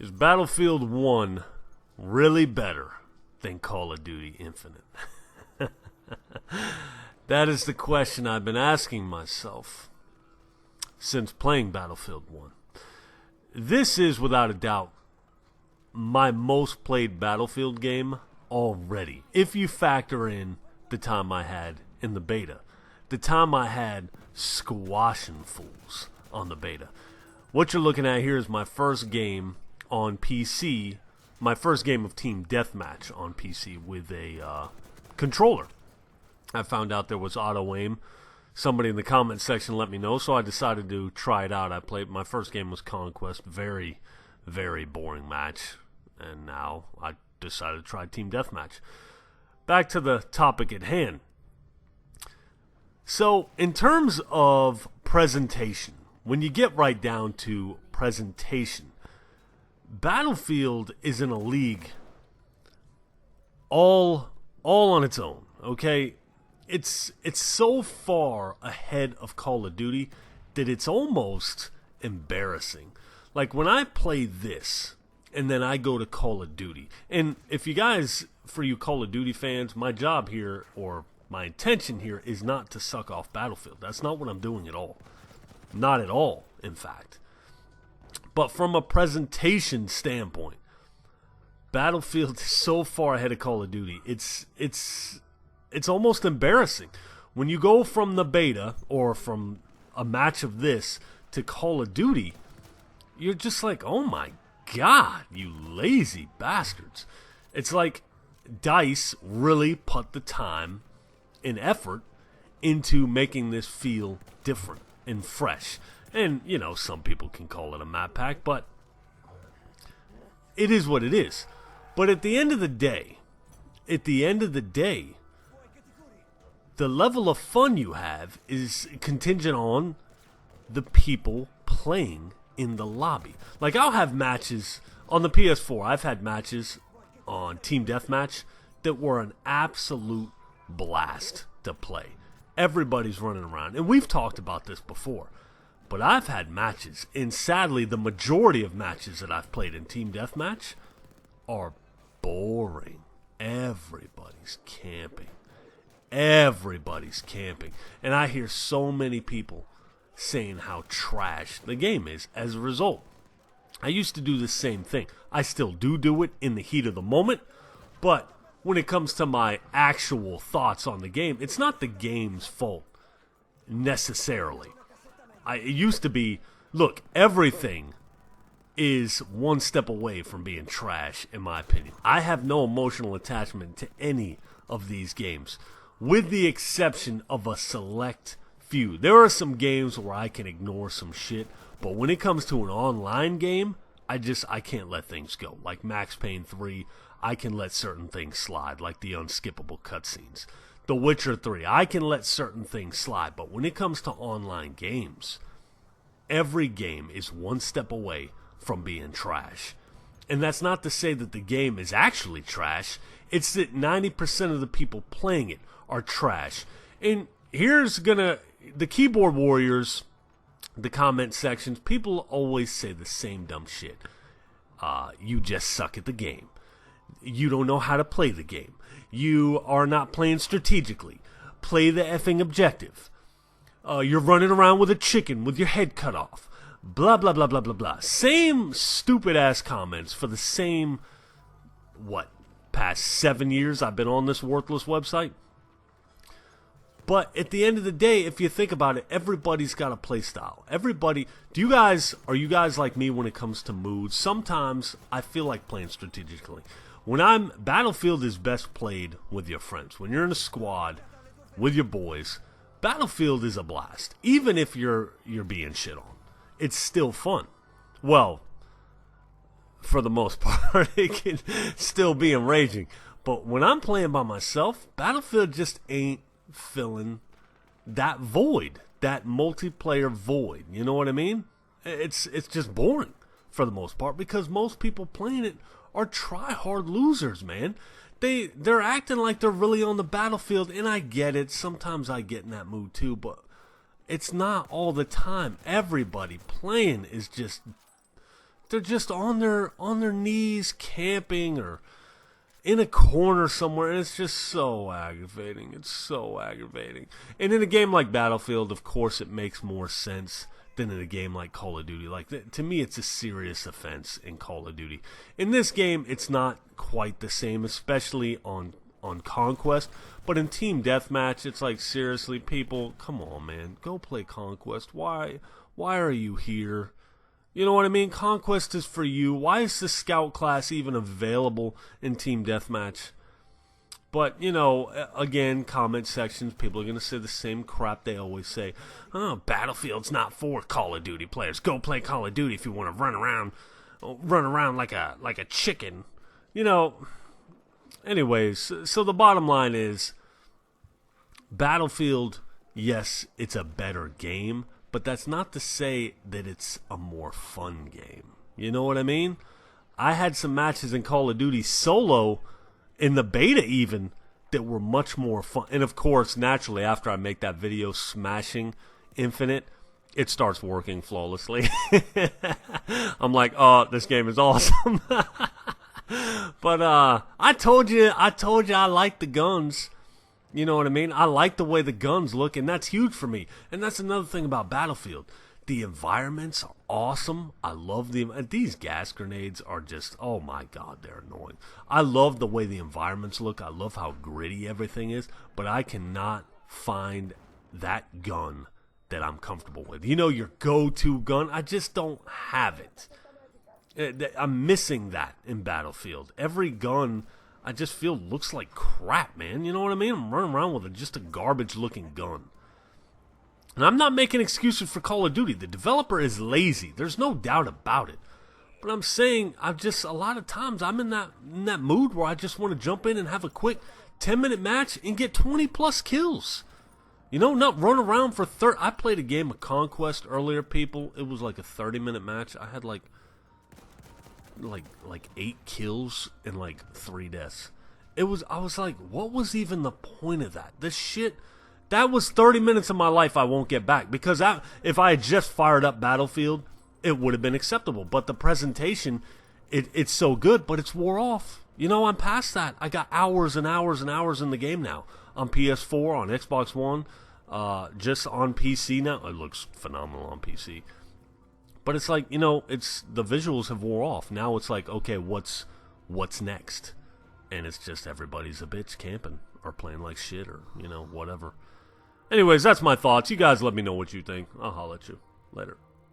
Is Battlefield 1 really better than Call of Duty Infinite? That is the question I've been asking myself since playing Battlefield 1. This is, without a doubt, my most played Battlefield game already. If you factor in the time I had in the beta. The time I had squashing fools on the beta. What you're looking at here is my first game on PC, my first game of Team Deathmatch on PC with a controller. I found out there was auto aim. Somebody in the comment section let me know, so I decided to try it out. My first game was Conquest, very, very boring match, and now I decided to try Team Deathmatch. Back to the topic at hand. So, in terms of presentation, when you get right down to presentation, Battlefield is in a league all on its own, okay? It's so far ahead of Call of Duty that it's almost embarrassing. Like when I play this and then I go to Call of Duty, and if you guys, for you Call of Duty fans, my job here, or my intention here, is not to suck off Battlefield. That's not what I'm doing at all. Not at all, in fact. But from a presentation standpoint, Battlefield is so far ahead of Call of Duty. It's almost embarrassing. When you go from the beta or from a match of this to Call of Duty, you're just like, oh my God, you lazy bastards. It's like DICE really put the time and effort into making this feel different and fresh. And, you know, some people can call it a map pack, but it is what it is. But at the end of the day, the level of fun you have is contingent on the people playing in the lobby. Like, I'll have matches on the PS4. I've had matches on Team Deathmatch that were an absolute blast to play. Everybody's running around. And we've talked about this before. But I've had matches, and sadly, the majority of matches that I've played in Team Deathmatch are boring. Everybody's camping. Everybody's camping. And I hear so many people saying how trash the game is as a result. I used to do the same thing. I still do it in the heat of the moment, but when it comes to my actual thoughts on the game, it's not the game's fault necessarily. It used to be, look, everything is one step away from being trash, in my opinion. I have no emotional attachment to any of these games, with the exception of a select few. There are some games where I can ignore some shit, but when it comes to an online game, I can't let things go. Like Max Payne 3, I can let certain things slide, like the unskippable cutscenes. The Witcher 3, I can let certain things slide, but when it comes to online games, every game is one step away from being trash. And that's not to say that the game is actually trash, it's that 90% of the people playing it are trash. And here's the keyboard warriors, the comment sections, people always say the same dumb shit. You just suck at the game. You don't know how to play the game. You are not playing strategically. Play the effing objective. You're running around with a chicken with your head cut off. Blah, blah, blah, blah, blah, blah. Same stupid-ass comments for the same, past 7 years I've been on this worthless website? But at the end of the day, if you think about it, everybody's got a play style. Everybody, are you guys like me when it comes to moods? Sometimes I feel like playing strategically. Battlefield is best played with your friends. When you're in a squad with your boys, Battlefield is a blast. Even if you're being shit on, it's still fun. Well, for the most part, it can still be enraging. But when I'm playing by myself, Battlefield just ain't filling that void, that multiplayer void. You know what I mean? It's just boring for the most part, because most people playing it are try-hard losers, man. They're acting like they're really on the battlefield, and I get it. Sometimes I get in that mood too, but it's not all the time. Everybody playing is just they're just on their knees camping or in a corner somewhere, and it's just so aggravating. It's so aggravating. And in a game like Battlefield, of course, it makes more sense than in a game like Call of Duty. Like, to me, it's a serious offense in Call of Duty. In this game, it's not quite the same, especially on Conquest. But in Team Deathmatch, it's like, seriously, people, come on, man. Go play Conquest. Why are you here? You know what I mean? Conquest is for you. Why is the Scout class even available in Team Deathmatch? But, you know, again, comment sections, people are going to say the same crap they always say. Oh, Battlefield's not for Call of Duty players. Go play Call of Duty if you want to run around like a chicken. You know, anyways, so the bottom line is, Battlefield, yes, it's a better game, but that's not to say that it's a more fun game. You know what I mean? I had some matches in Call of Duty solo, in the beta even, that were much more fun. And of course, naturally, after I make that video smashing Infinite, it starts working flawlessly. I'm like, oh, this game is awesome. But I told you I like the guns. You know what I mean? I like the way the guns look, and that's huge for me. And that's another thing about Battlefield. The environments are awesome. I love these gas grenades are just, oh my god, they're annoying. I love the way the environments look. I love how gritty everything is, but I cannot find that gun that I'm comfortable with. You know, your go-to gun, I just don't have it. I'm missing that in Battlefield. Every gun, I just feel, looks like crap, man. You know what I mean? I'm running around with just a garbage-looking gun. And I'm not making excuses for Call of Duty. The developer is lazy. There's no doubt about it. But I'm saying, a lot of times, I'm in that mood where I just want to jump in and have a quick 10-minute match and get 20-plus kills. You know, not run around for 30. I played a game of Conquest earlier, people. It was like a 30-minute match. I had like 8 kills and like 3 deaths. I was like, what was even the point of that? This shit, that was 30 minutes of my life I won't get back. Because if I had just fired up Battlefield, it would have been acceptable. But the presentation, it's so good, but it's wore off. You know, I'm past that. I got hours and hours and hours in the game now. On PS4, on Xbox One, just on PC now. It looks phenomenal on PC. But it's like, you know, the visuals have wore off. Now it's like, okay, what's next? And it's just everybody's a bitch camping or playing like shit or, you know, whatever. Anyways, that's my thoughts. You guys let me know what you think. I'll holler at you later.